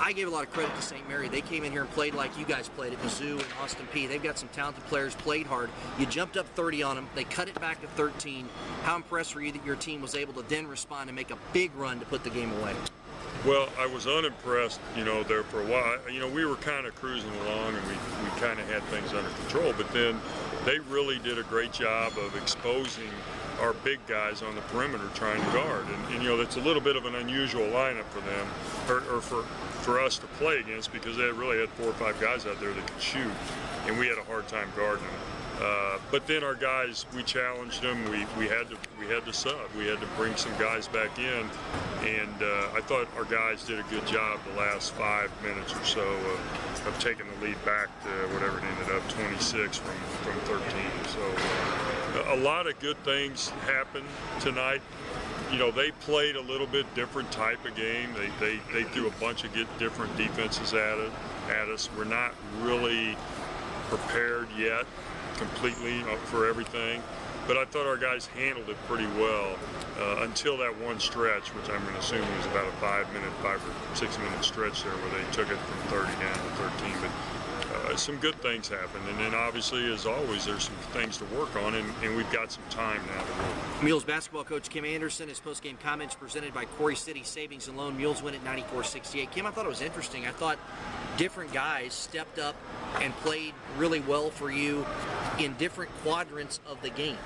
I gave a lot of credit to St. Mary. They came in here and played like you guys played at Mizzou and Austin Peay. They've got some talented players, played hard. You jumped up 30 on them. They cut it back to 13. How impressed were you that your team was able to then respond and make a big run to put the game away? Well, I was unimpressed, there for a while. We were kind of cruising along and we kind of had things under control, but then they really did a great job of exposing our big guys on the perimeter trying to guard. And that's a little bit of an unusual lineup for them, or for us to play against, because they really had 4 or 5 guys out there that could shoot, and we had a hard time guarding them. But then our guys, we challenged them. We had to sub. We had to bring some guys back in, and I thought our guys did a good job the last 5 minutes or so of taking the lead back to whatever it ended up, 26 from 13. So a lot of good things happened tonight. They played a little bit different type of game. They threw a bunch of different defenses at us. We're not really prepared yet completely for everything, but I thought our guys handled it pretty well until that one stretch, which I'm going to assume was about a 5 or 6 minute stretch there where they took it from 30 down to 13. But some good things happened, and then obviously, as always, there's some things to work on, and we've got some time now to work. Mules basketball coach Kim Anderson, his post-game comments presented by Corey City Savings and Loan. Mules win at 94-68. Kim, I thought it was interesting. I thought different guys stepped up and played really well for you in different quadrants of the game.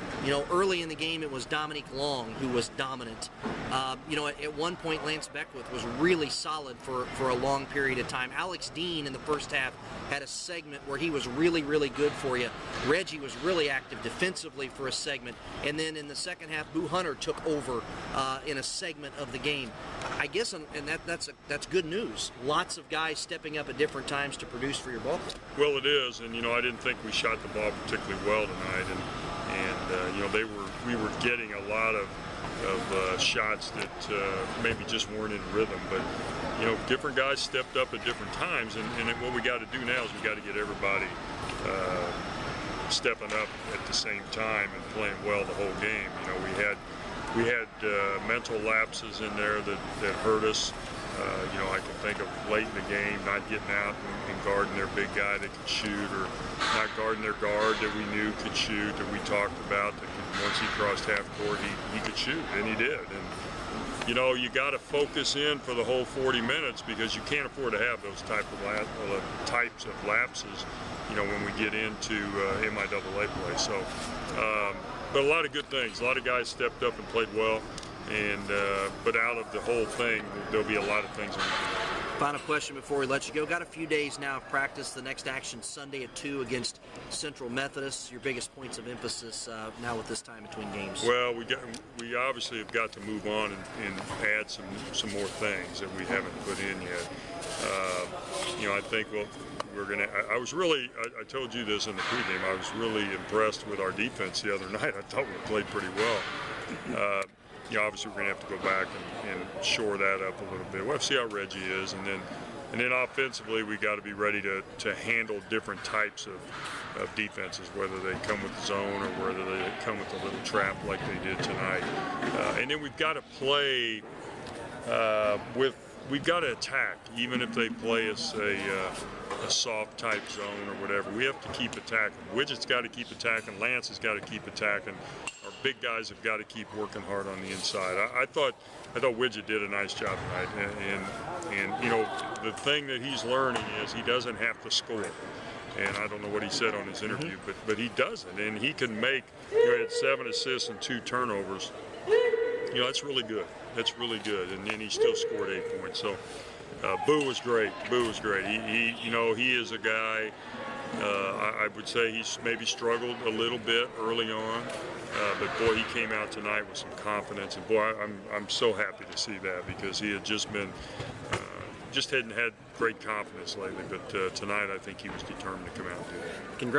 Early in the game, it was Dominique Long who was dominant. At one point, Lance Beckwith was really solid for a long period of time. Alex Dean in the first half had a segment where he was really, really good for you. Reggie was really active defensively for a segment. And then in the second half, Boo Hunter took over in a segment of the game. I guess, and that's good news. Lots of guys stepping up at different times to produce for your ball. Well, it is, and I didn't think we shot the ball particularly well tonight, and we were getting a lot of shots that maybe just weren't in rhythm, but different guys stepped up at different times, and what we got to do now is we got to get everybody stepping up at the same time and playing well the whole game. We had mental lapses in there that hurt us. I can think of late in the game not getting out and guarding their big guy that could shoot, or not guarding their guard that we knew could shoot, that we talked about, that once he crossed half court, he could shoot, and he did. And you got to focus in for the whole 40 minutes, because you can't afford to have those types of lapses, when we get into MIAA play. So, but a lot of good things. A lot of guys stepped up and played well. And but out of the whole thing, there'll be a lot of things that we can do. Final question before we let you go. Got a few days now of practice. The next action Sunday at 2 against Central Methodist. Your biggest points of emphasis now with this time between games? Well, we obviously have got to move on and add some more things that we haven't put in yet. I think we're gonna. I told you this in the pregame. I was really impressed with our defense the other night. I thought we played pretty well. Obviously we're going to have to go back and shore that up a little bit. We'll have to see how Reggie is, and then offensively we got to be ready to handle different types of defenses, whether they come with the zone or whether they come with a little trap like they did tonight. And then we've got to play we've got to attack, even if they play us a soft type zone or whatever. We have to keep attacking. Widget's got to keep attacking. Lance has got to keep attacking. Our big guys have got to keep working hard on the inside. I thought Widget did a nice job tonight, and the thing that he's learning is he doesn't have to score. And I don't know what he said on his interview, but he doesn't, and he can make. He had 7 assists and 2 turnovers. That's really good. That's really good, and then he still scored 8 points. So Boo was great. Boo was great. He is a guy. I would say he's maybe struggled a little bit early on, but boy, he came out tonight with some confidence, and boy, I'm so happy to see that, because he had just hadn't had great confidence lately. But tonight, I think he was determined to come out and do it. Congrats.